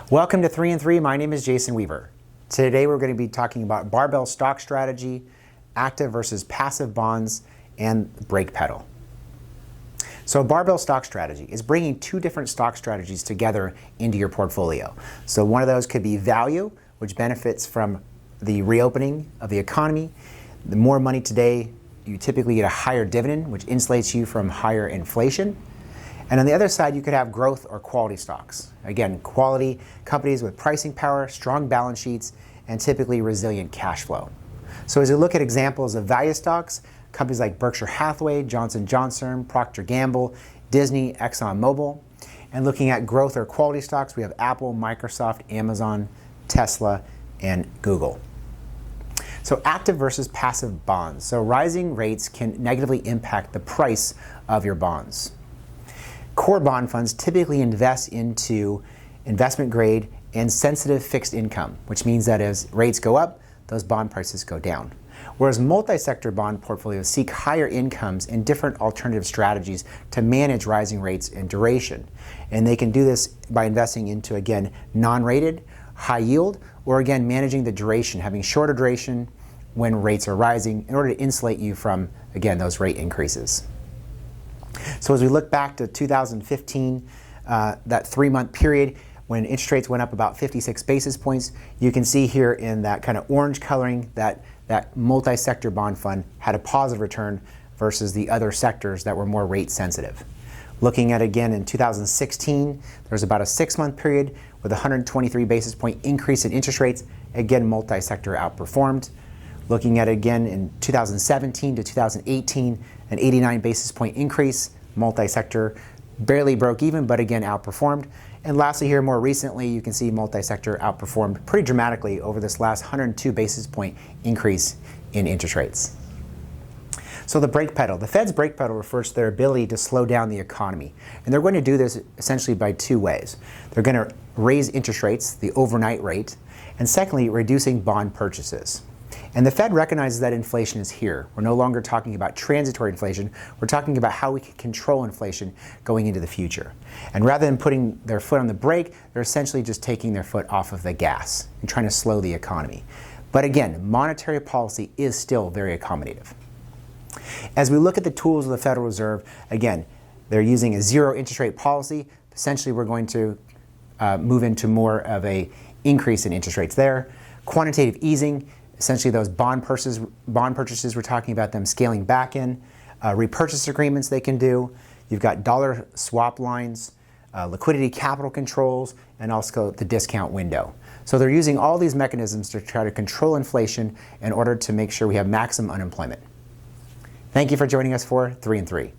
Welcome to 3 and 3. My name is Jason Weaver. Today we're going to be talking about barbell stock strategy, active versus passive bonds, and brake pedal. So a barbell stock strategy is bringing two different stock strategies together into your portfolio. So one of those could be value, which benefits from the reopening of the economy. The more money today, you typically get a higher dividend, which insulates you from higher inflation. And on the other side, you could have growth or quality stocks. Again, quality companies with pricing power, strong balance sheets, and typically resilient cash flow. So as you look at examples of value stocks, companies like Berkshire Hathaway, Johnson & Johnson, Procter & Gamble, Disney, ExxonMobil. And looking at growth or quality stocks, we have Apple, Microsoft, Amazon, Tesla, and Google. So active versus passive bonds. So rising rates can negatively impact the price of your bonds. Core bond funds typically invest into investment grade and sensitive fixed income, which means that as rates go up, those bond prices go down. Whereas multi-sector bond portfolios seek higher incomes and different alternative strategies to manage rising rates and duration. And they can do this by investing into, again, non-rated, high yield, or again, managing the duration, having shorter duration when rates are rising in order to insulate you from, again, those rate increases. So as we look back to 2015, that 3-month period when interest rates went up about 56 basis points, you can see here in that kind of orange coloring that multi-sector bond fund had a positive return versus the other sectors that were more rate sensitive. Looking at again in 2016, there was about a 6-month period with a 123 basis point increase in interest rates. Again, multi-sector outperformed. Looking at again in 2017 to 2018, an 89 basis point increase, multi-sector barely broke even, but again outperformed. And lastly here, more recently, you can see multi-sector outperformed pretty dramatically over this last 102 basis point increase in interest rates. So the brake pedal. The Fed's brake pedal refers to their ability to slow down the economy. And they're going to do this essentially by two ways. They're going to raise interest rates, the overnight rate, and secondly, reducing bond purchases. And the Fed recognizes that inflation is here. We're no longer talking about transitory inflation. We're talking about how we can control inflation going into the future. And rather than putting their foot on the brake, they're essentially just taking their foot off of the gas and trying to slow the economy. But again, monetary policy is still very accommodative. As we look at the tools of the Federal Reserve, again, they're using a zero interest rate policy. Essentially, we're going to move into more of an increase in interest rates there. Quantitative easing. Essentially, those bond purchases, we're talking about them scaling back in. Repurchase agreements they can do. You've got dollar swap lines, liquidity capital controls, and also the discount window. So they're using all these mechanisms to try to control inflation in order to make sure we have maximum unemployment. Thank you for joining us for 3 and 3.